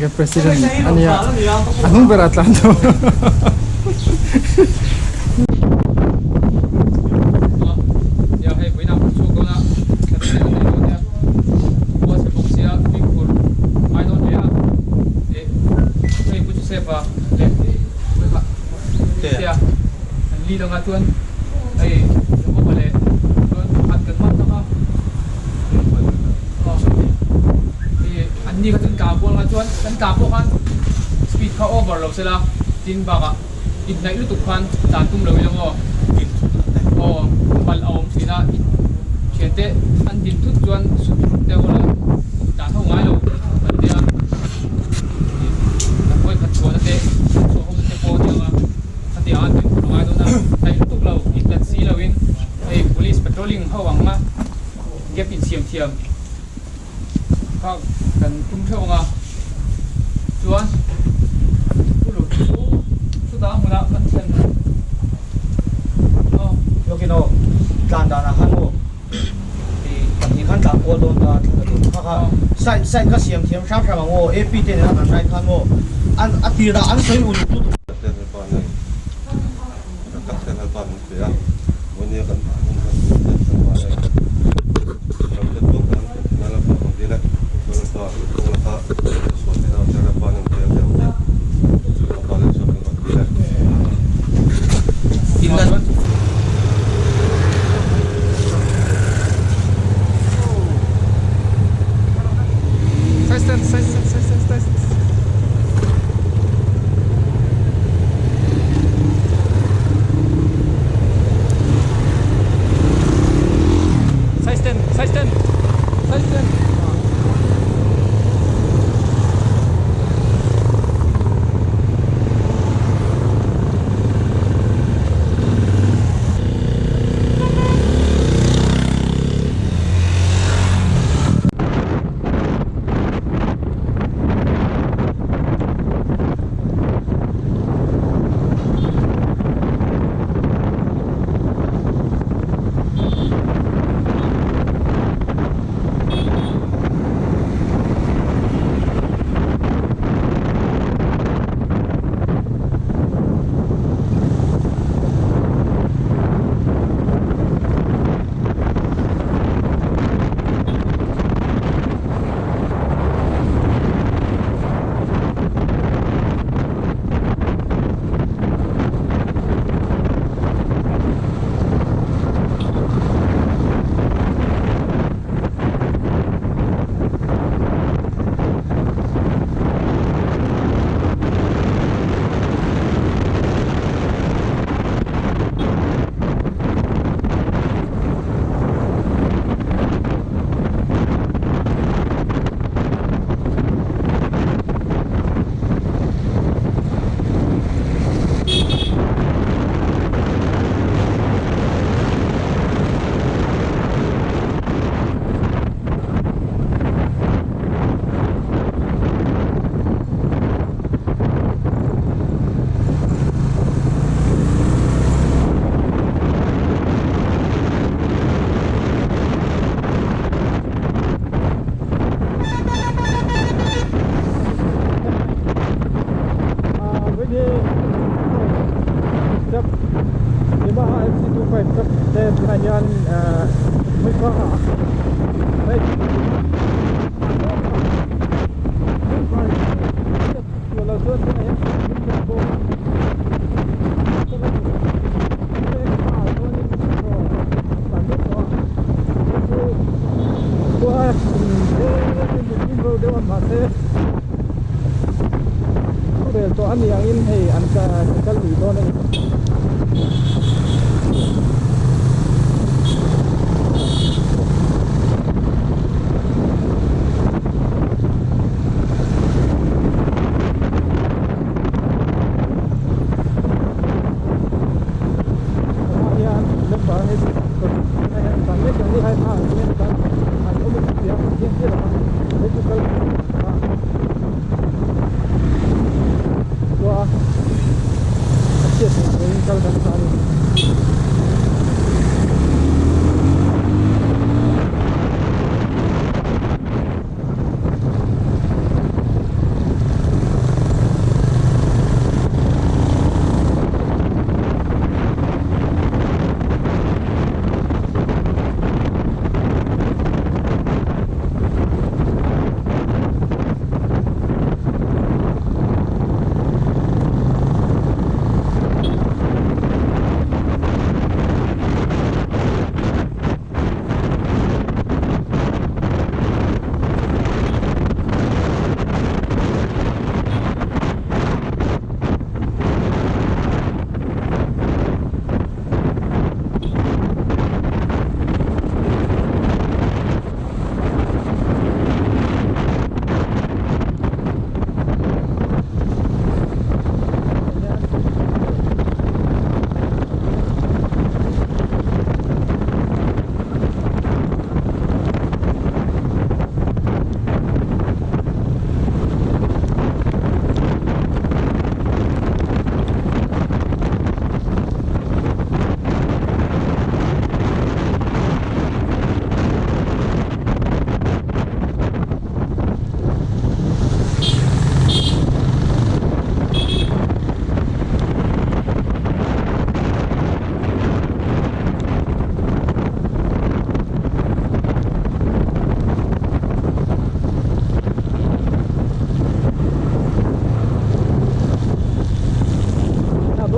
cái president anh ya anh không berat lah tu. Li dong atuan, ay, mo balik, tuan hat kemat nama, andi katun kapol atuan, kan kapol kan, speed ka over lo sila, tin baka, idna itu tukan, tatum lo ilang oh, bal aom sila, siete, andin tu tuan sutruk dia wala, tahu ngai lo, dia, nakoi katsuan nate, so hom nate po dia dia an ngai do na ai tuk lo itlat si lawin ai police patrolling hawang ma gap in siam thiam ka kan tum thawanga chuan ulu su da mula kan sen yokino tanda na hanu ti khan ta ko don da kha sai ka siam thiam sa sa ngo ap te na kan sai khan mo an atira an sai ulu ya, bunyi kan semua ada. Kalau itu kan dalam pemilihan, kalau suatu cara pandang dia sudah paling suatu pemilihan. Ingat. Saya.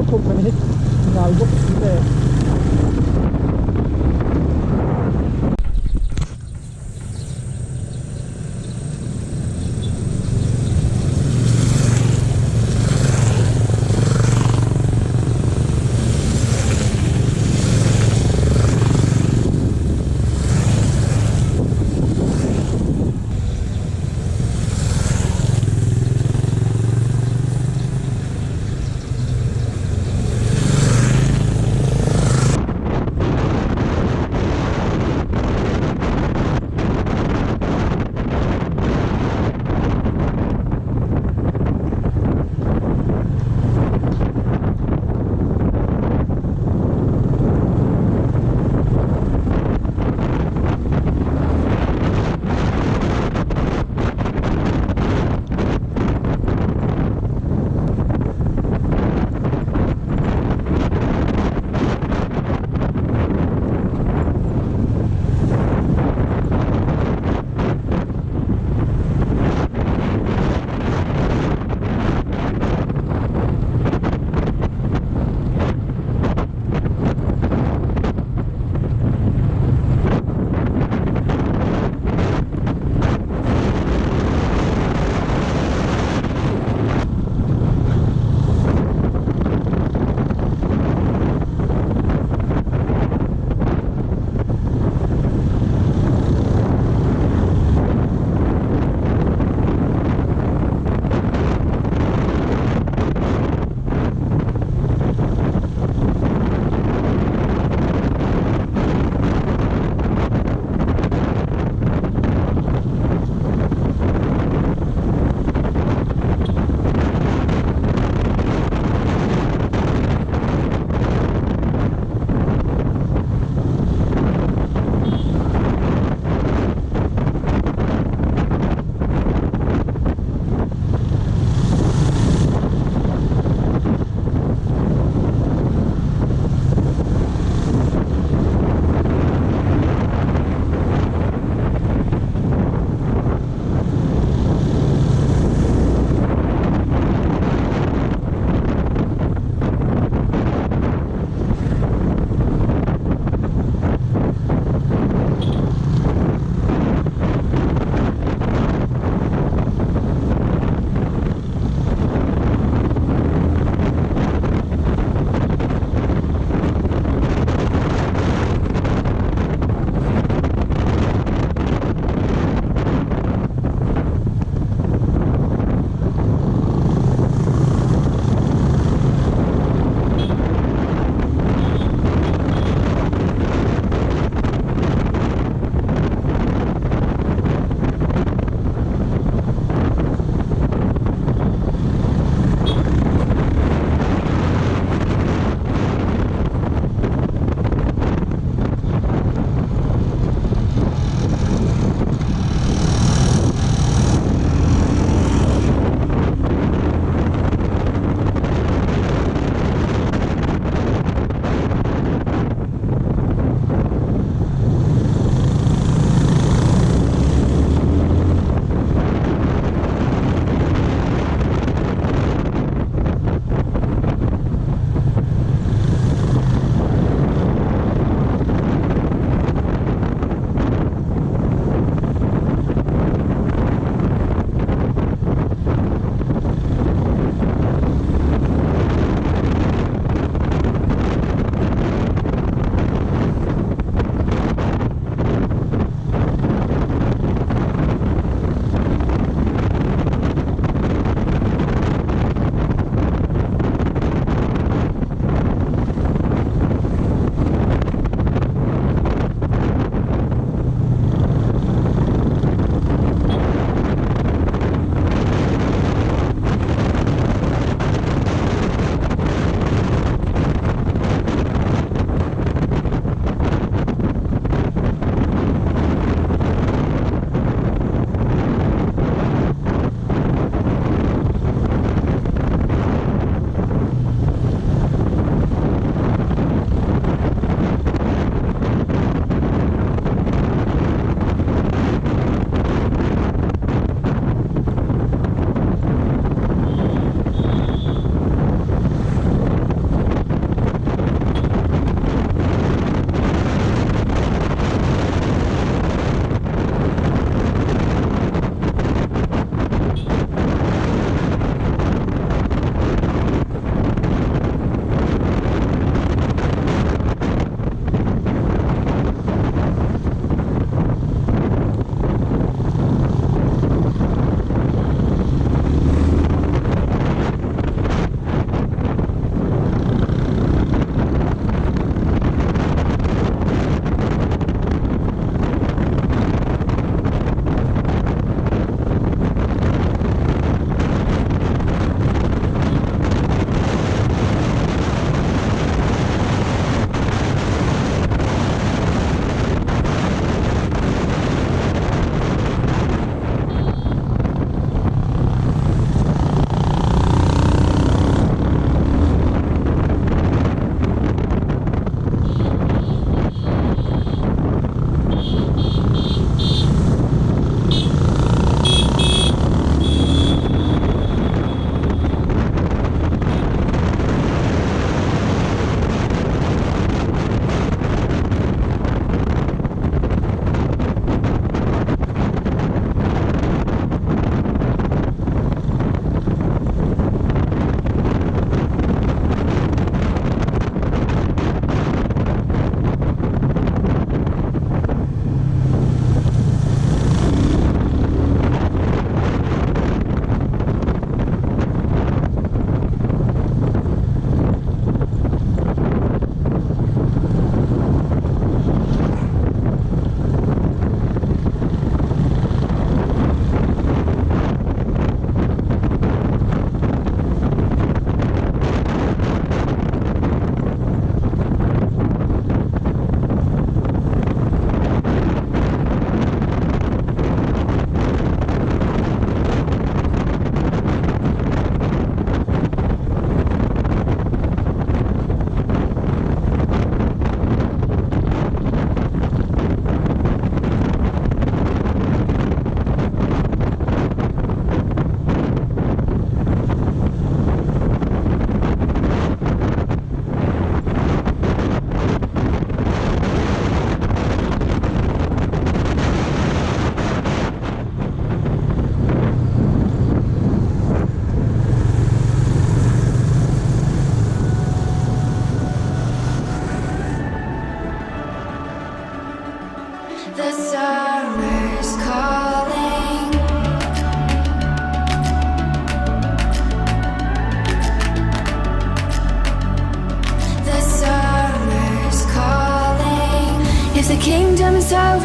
thuk kan hi ngal buk te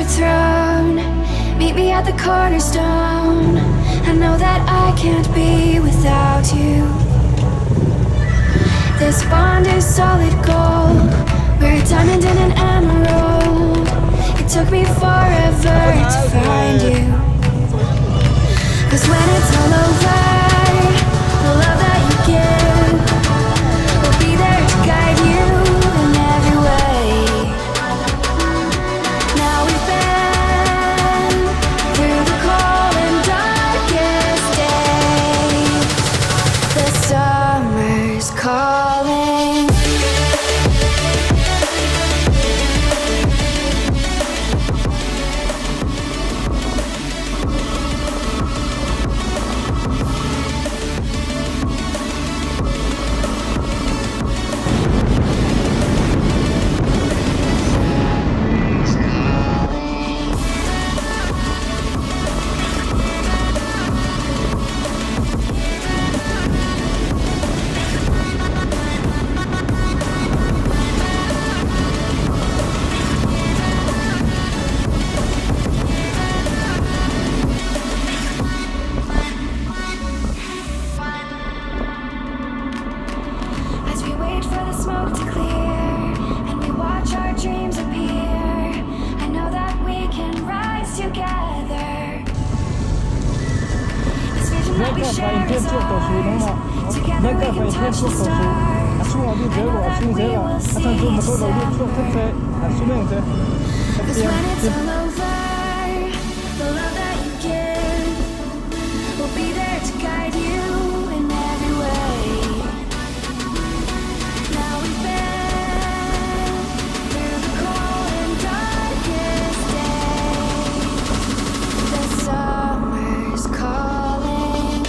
overthrown. Meet me at the cornerstone. I know that I can't be without you. This bond is solid gold. We're a diamond and an emerald. It took me forever to find you. 'Cause when it's all over, the love that you give will be there to guide you in every way. Now we've been through the cold and darkest days. The summer's calling. As we wait for the smoke to clear and we watch our dreams appear, I know that we can rise together. This vision that we share is ours. Together we can touch the stars. I know that we will see somewhere. 'Cause when it's all over, the love that you give will be there to guide you in every way. Now we've been through the cold and darkest days. The summer's calling.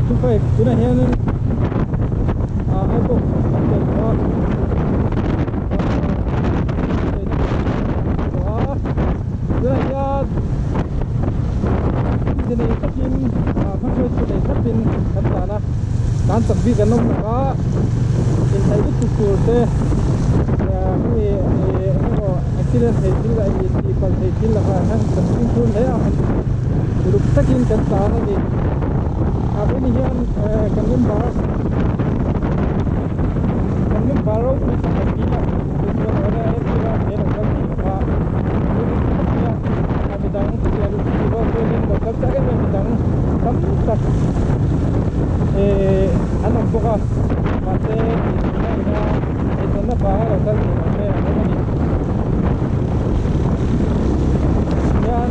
tu kai tu na hian ai ko te ko tu na hian thế này tập in phát huy sự này phát in khán giả na đàn tập vi gần ông đã in thấy ít chút chút thế cái accident hay gì là gì thì còn hay gì là hàng tập in luôn đấy à lúc tất in khán giả nó gì bên này hiện cần ông bảo rồi thì tập in là bên đó là cái là cái là cái và bidang dia lu tiba pelin bakal tak kan bidang tam tak anak buka mate ina itu na bahaya kan mate ani yan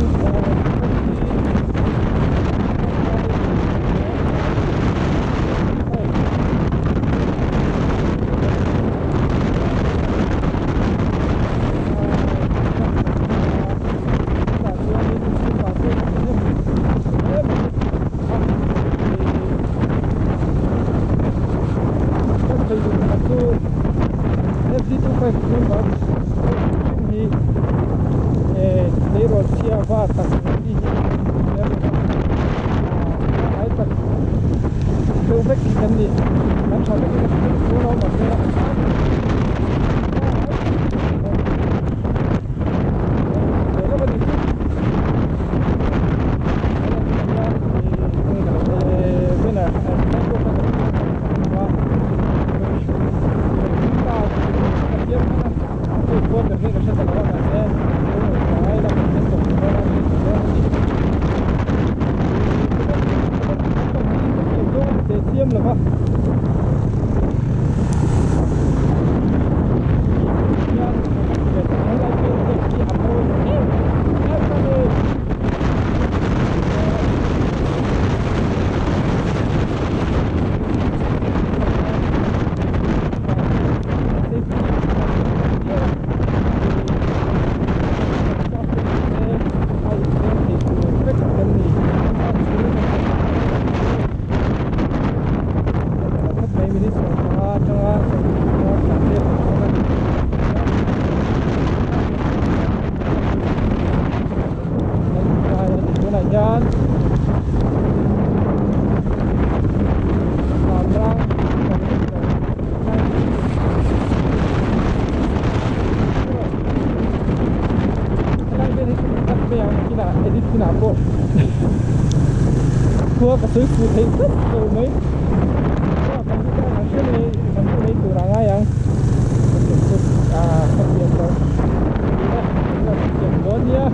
cái suối phù thấy rất rồi mấy cái này mình lấy từ đằng ngay anh không nhiều đâu là chuyện lớn nhá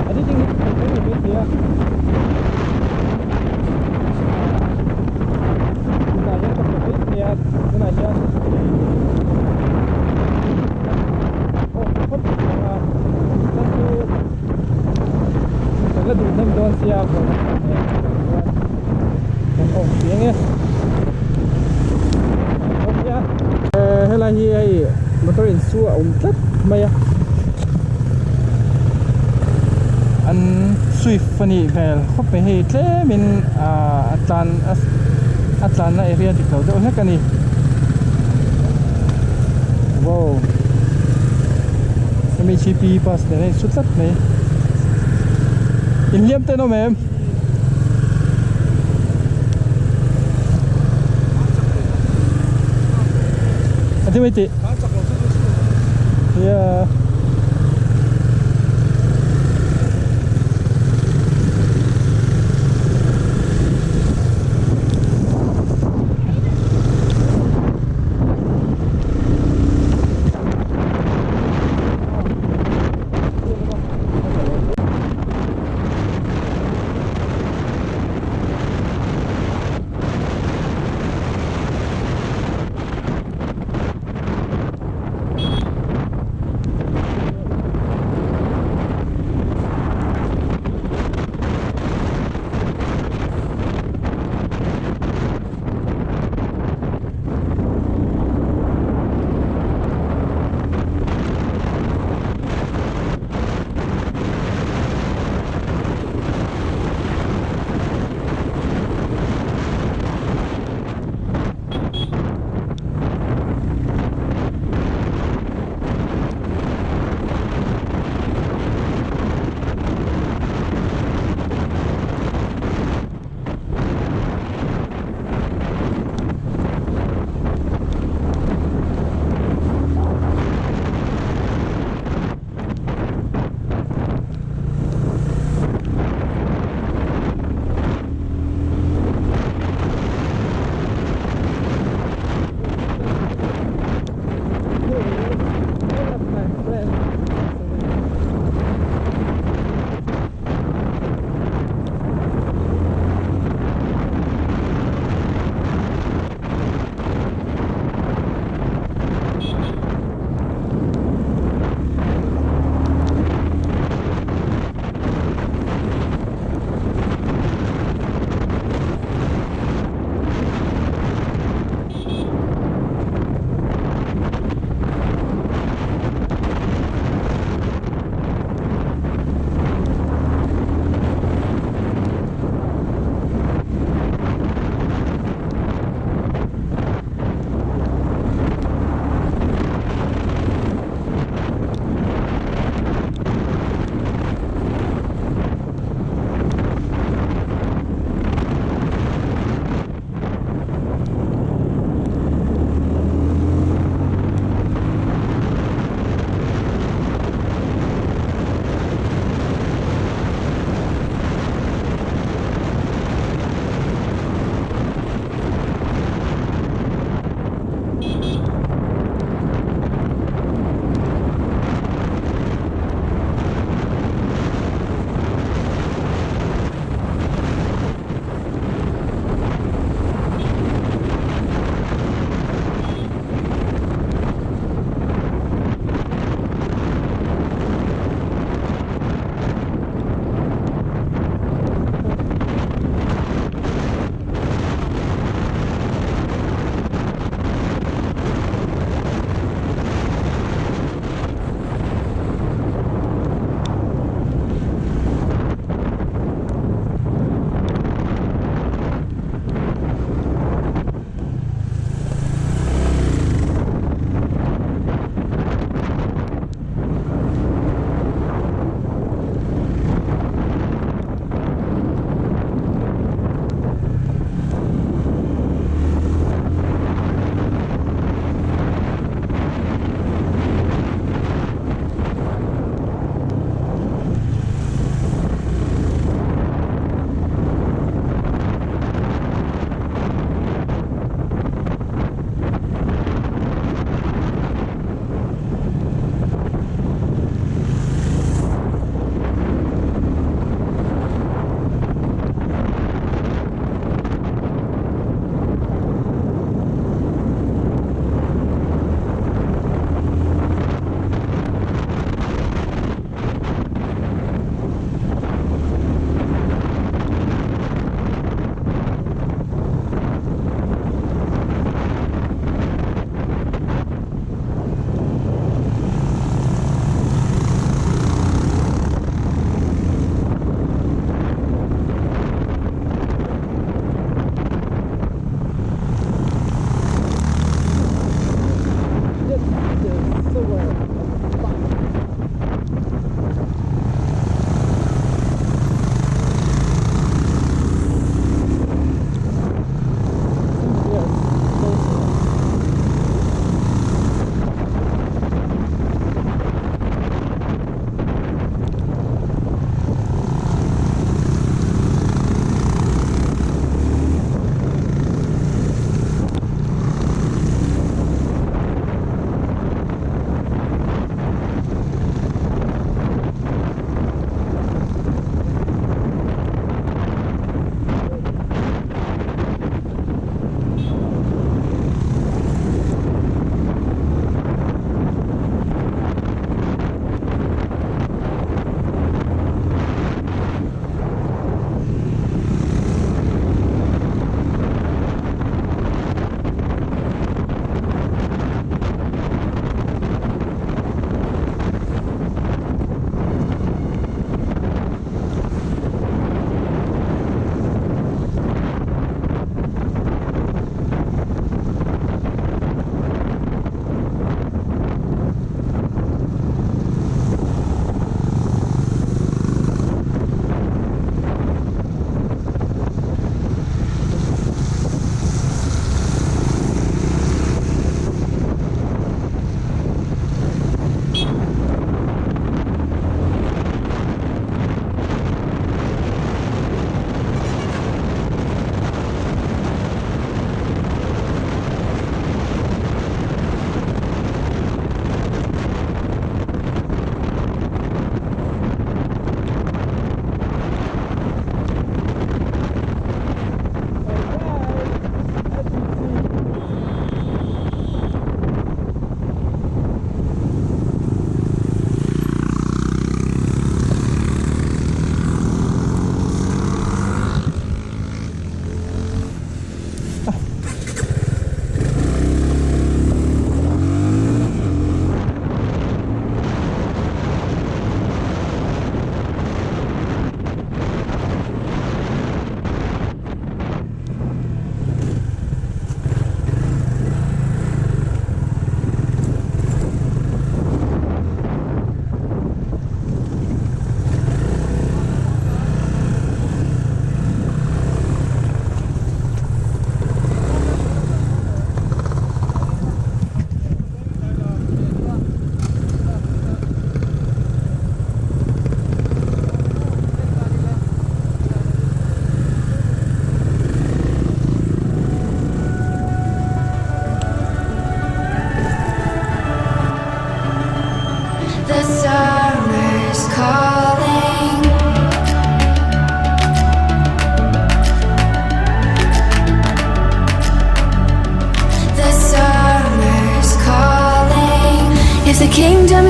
ở đây chính mình thấy được cái gì chúng ta nhớ trong cái gì cái này nhá là đủ thêm đón xe của nó tiếng nhé hay là gì ấy motor in xua rất mày anh swift funny về khóc về hay thế mình Atlan này area thì cầu đâu hết cái này wow mình chỉ pi pass này xuất sắc này in liêm tên nó mềm anh thấy mấy chị yeah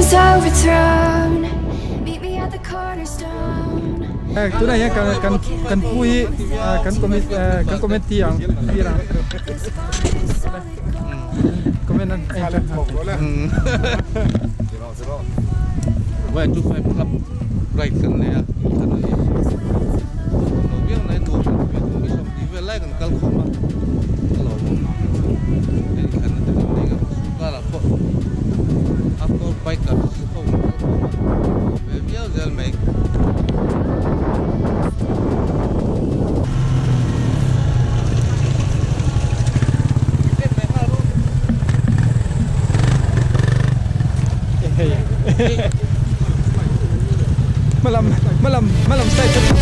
is overthrown. Meet me at the cornerstone. Chỗ này nhé, cần pui, cần comment tiếng gì đó. Comment anh. Vậy chúng phải club right kan ya kan ya no biang nai no mi som di ve lai kan kal khoma kalau ini kan ada dengan kalau kok after bikers kok ve biar zel make malam stay cepat.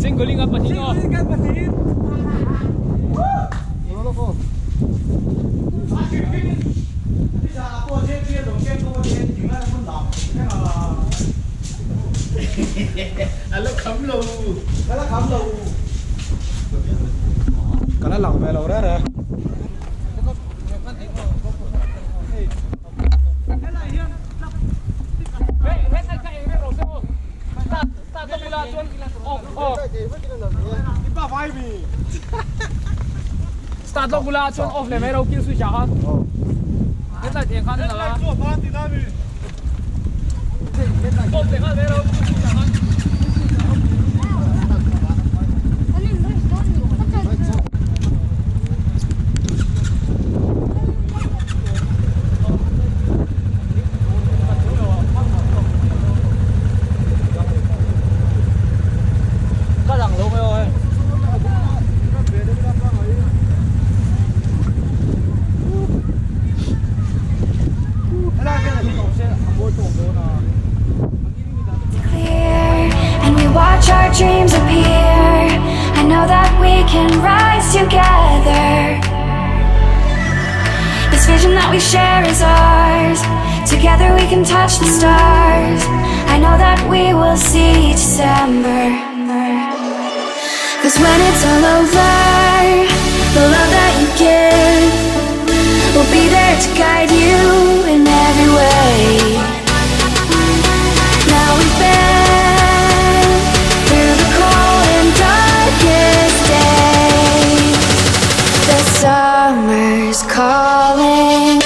Singling apa sino? Karena lòng về lầu đó rồi. Start lo gula chon off le mero kill switch ah. Hết lại tiền khăn là. Off le khăn mero switch ah. Dreams appear. I know that we can rise together. This vision that we share is ours. Together we can touch the stars. I know that we will see December. 'Cause when it's all over, the love that you give will be there to guide you in every way. Now we've been summer's calling.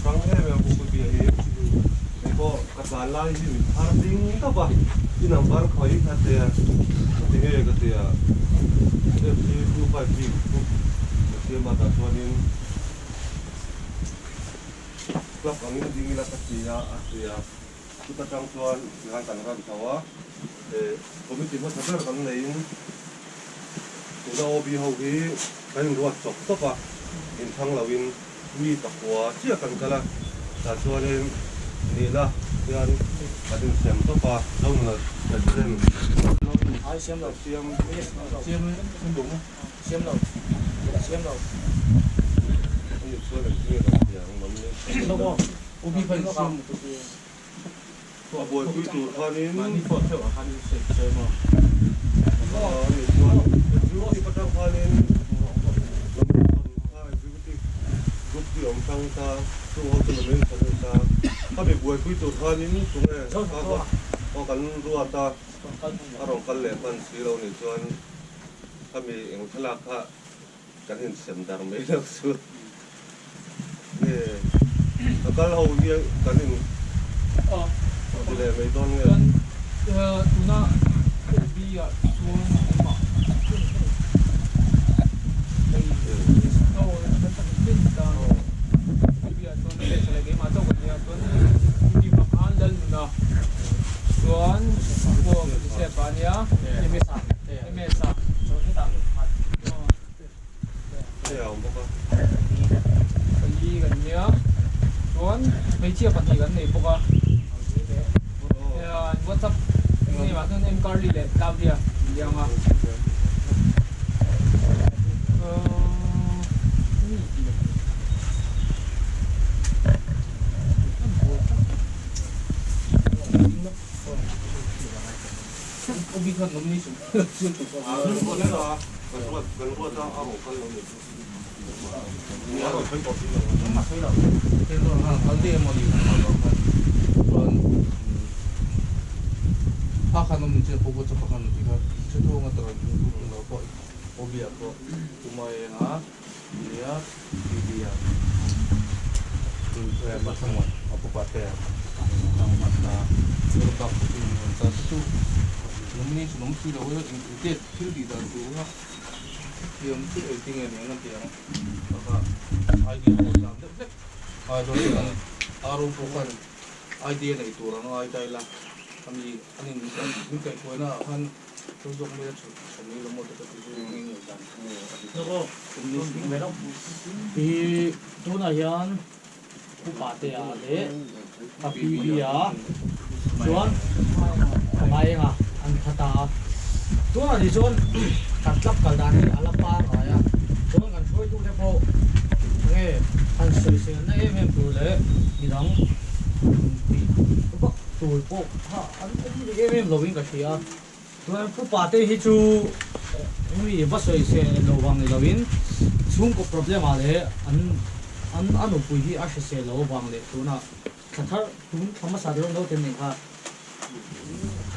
sang he me bu bi he ko ka sa la hi har ding ka ba I number khoi kha te te he ka te F253 ke ma ta chuanin club angin ding ila ka tia atia kita tang chuan han kan ran thawa committee ma thar kan nein tuna obi ho hi kan ruat chok to pa in thang lawin mi takwa chia kan kala ta chuanin ni la yan kadin sem to pa dong la kadin ai xem đâu siam xem đúng không xem đâu ni chuan le ni ka yang mam ni nó có ubi phải nó xiêm to boy tu tu khanin mani pot theo akan se mo ni chuan ni pa tang khanin group ti om sang ta tu ho tu men sa ta be boy tu tu khanin tu nge ko kan ruwa ta arong kal le kan si lo ni chuan kami eng thala kha kan hin sem dar mai lak su ne akal ho hi kan hin le mai don nge tuna ubi ya suon ma ubi ya suon le sele ge ma to ko ya suon ubi ma kan dal na suon ko se pa nia emesa ya om ba yiกันเนี้ยส่วนไม่เทียบกันกันนี่พวกว่าจะนี่ว่าต้องเอ็มการ์ลีเลยตามเดียยังอ่ะubi kan nomini sih sulit tuh kan ruwa ta arong kal lo ni ni arong kan ko ti lo 그래서 한 갈대에 머리 그런 파악하는 문제 보고 접하는 문제가 최초가 들어간 중국으로 넣고 오비하고 구마에나 이야 비비야 그래 마찬가지 아빠한테 맞다 그렇다 보면 자주 너무니 너무 길어요 이때 필리다 그거 지금 일등에 내는 데요 아까 아이디어 보는데 저희가 따로 보관 아이디어는 있더라는 아이디어라 kami aning mungkin kuena kan untuk melihat semua lemot dekat itu ini kan nó có mấy đâu thì tu này hiện khu bà tè đấy cà phê à chuan cái à ăn khata tu này thì chuan cắt lắp cả đàn này ăn lắp ba rồi à chuan cần phơi tu thế po nghe ăn sôi sôi này em tu đấy đi đóng tuổi bộ anh em lâu cái gì à tôi phụ bà tê hi chú vì bắt sợi xe lâu vàng này lâu in xuống có problem à đấy anh ông bùi hi ăn xe lâu vàng đấy tôi na thật chúng tham gia được lâu tiền này ha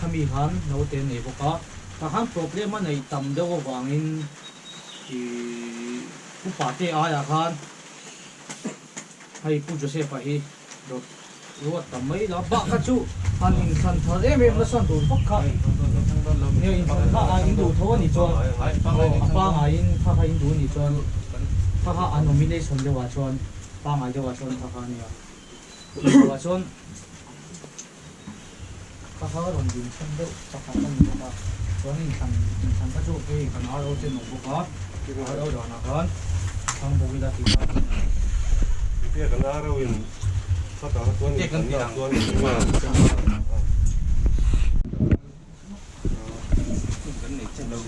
kami han lâu tiền này bốc á ta han problem này tầm đâu vàng in thì phụ bà tê ai à han hay phụ cho xe phải hi rồi ruột tầm mấy là bạc các chú anh in san thở em nó san đủ bóc khai nếu in san thở anh đủ thôi thì cho ba ngày in thở in đủ thì cho thở anh nomination cho vào cho ba ngày cho vào cho thở này vào cho thở làm gì san đâu chắc chắn không được đâu cho nên in san các chú cái cái nào đâu trên một bóc á ở đâu đó nào con không bố đi ra thì dia kan arawin kata tuan ni kan tuan ni ma cái này trên đâu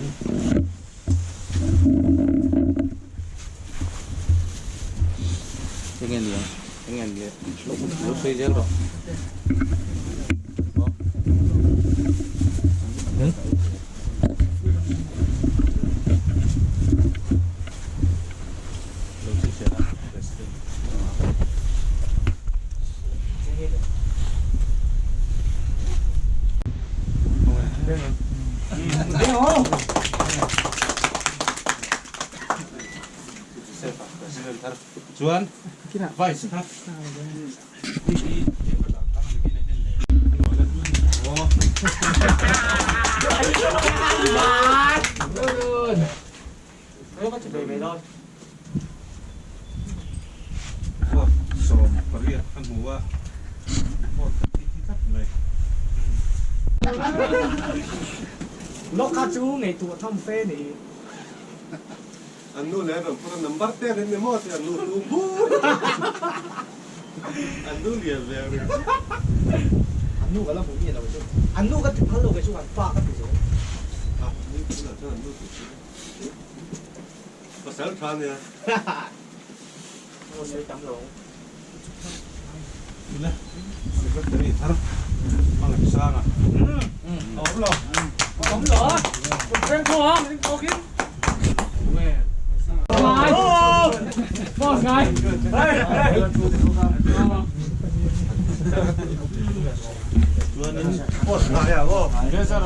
cái nghe gì lúc xây dựng rồi Juan, Vice, huh? So, Korea, kan mua. Lúc cá chú ngày tụ thăm phê thì Anh nuôi này rồi, con nằm bắt tên đến mốt thì anh nuôi tung bú. Anh nuôi liền về rồi. anh nuôi cái là bụng gì đâu chứ anh nuôi cái thịt hắn nuôi cái chú ăn pha cái gì À, nuôi cũng là cho anh nuôi tụi chị. Có sáu tròn nè. nó sẽ chấm luôn Đi lên. Sẽ có cái gì thằng. Mang lại sang à. ổn rồi Không rõ. Em thua hả? Em thua kiếm. Ngài. Boss ngài. Boss ngài à cô Yes sir.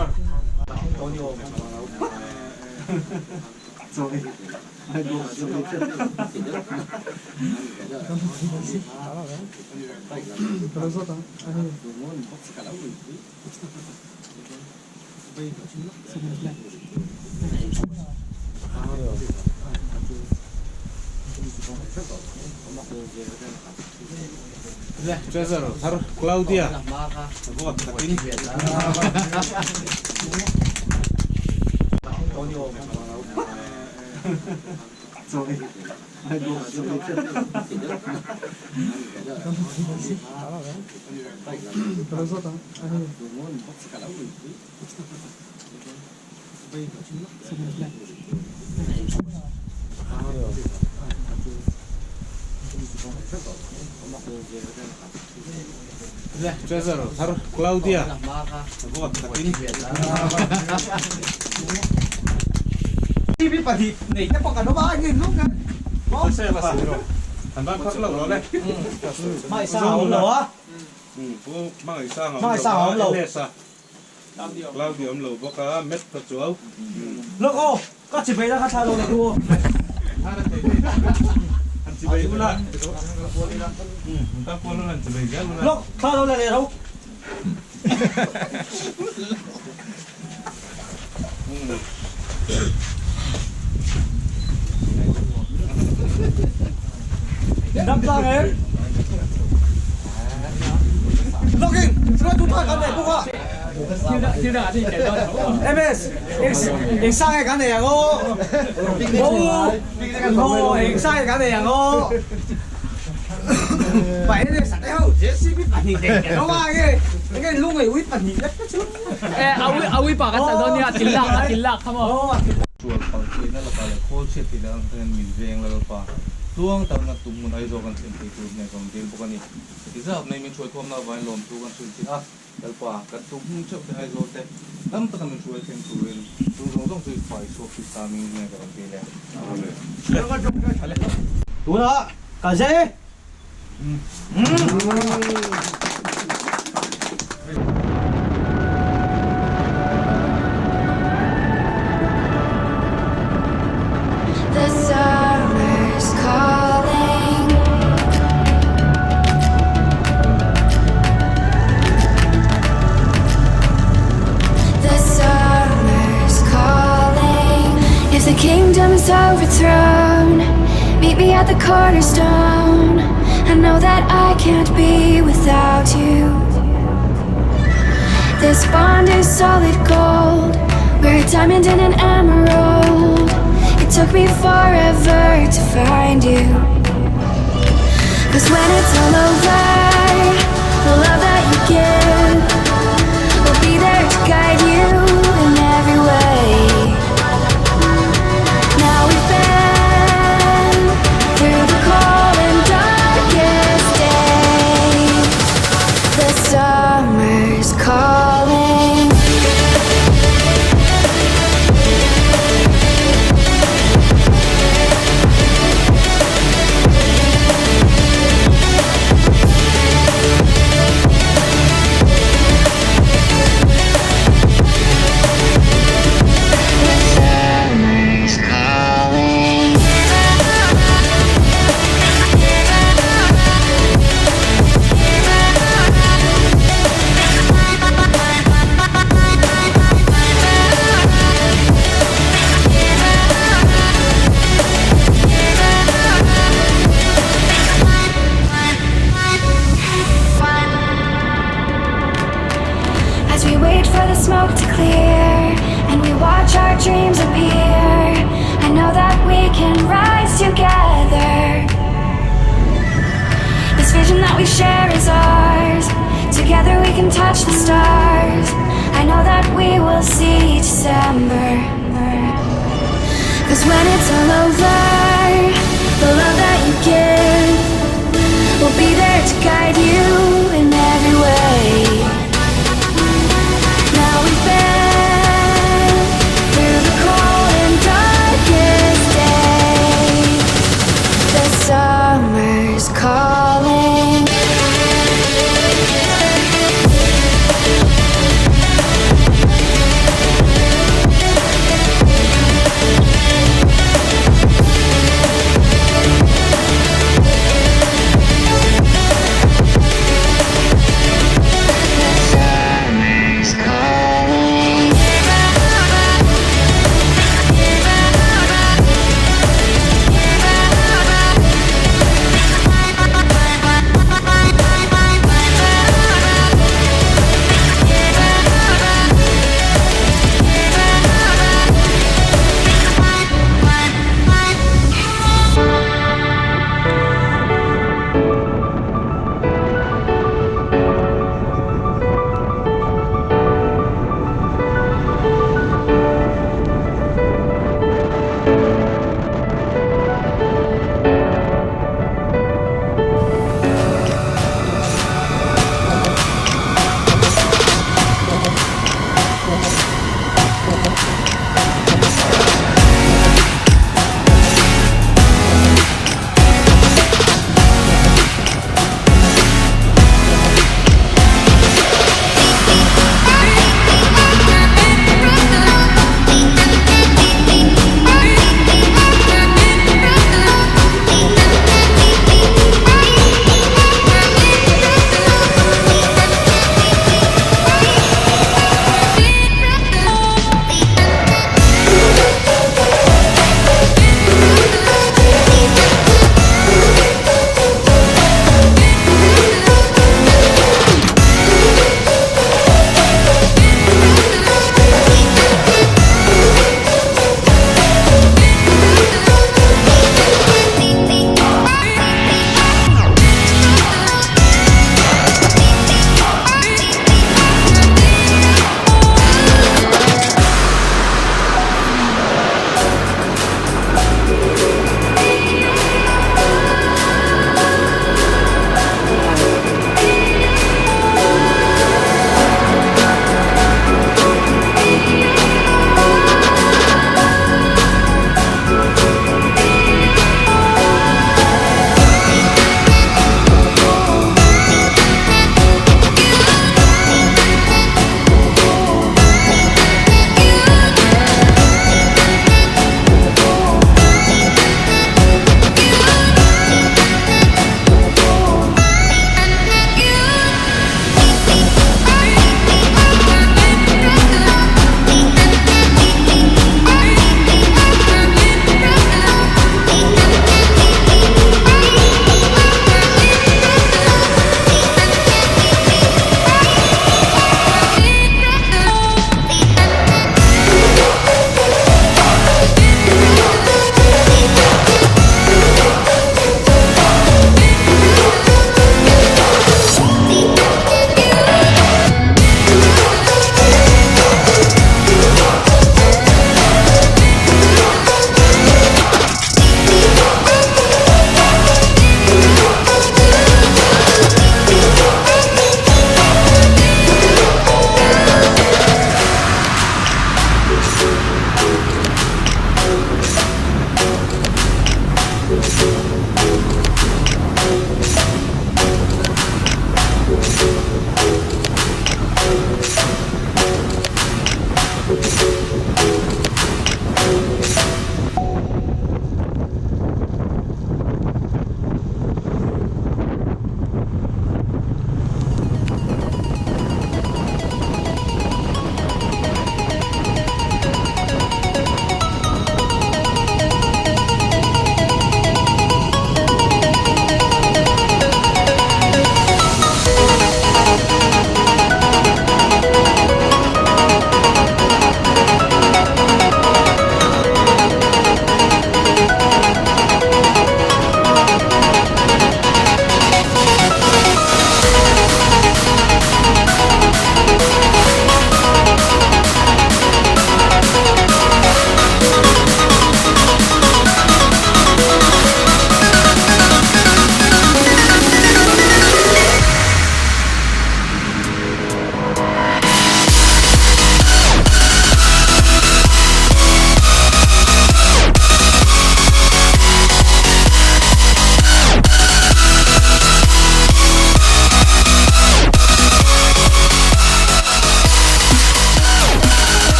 Cesar, thar Claudia. Buat ini. Cesar, thar Claudia. Buat ini. đi biết bà thịt nghỉ chắc còn nó ba nghìn lúc này Có xe là rồi. Thành ban phát lẩu rồi đấy. mày sao không lẩu á Mang sang Mang sang không lẩu. Claudia lẩu có cả mét thật chúa. lúc ô có chỉ về ra khát luôn này cô Anh chỉ về luôn là. Ta quân luôn là chỉ về ghé luôn là. lúc khát luôn này đâu đâm ra em lúc đi rồi chúng ta cái này cũng ạ Chưa đã thì kể rồi. em em sang cái này à cô cô em sang cái này à cô vậy nên sẵn đấy không dễ xí biết bản hình để nó ba cái lúc này biết bản hình rất chút Awi pa ka sa doon niya tilak kamo. Chuột còn chuyện đó là phải khô chết thì đang nên mình về là phải tuông tao là tụm muốn ai rồi còn chuyện thì tụi này còn tiền bốc anh thì giờ này mình chui thôm nào vài lồng tụi con chuyện thì cái quả cái tụm chụp thì ai rồi thế lắm tao mình chui thêm tụi tụi giống tụi phải số khi ta mình này còn tiền này đúng đó cả dễ The summer's calling. The summer's calling. If the kingdom is overthrown, meet me at the cornerstone. I know that I can't be without you. This bond is solid gold. We're a diamond and an emerald. It took me forever to find you. 'Cause when it's all over, the love that you give will be there to guide you in every way. Now we've been through the cold and darkest days. The summer's calling. can touch the stars. I know that we will see December. 'Cause when it's all over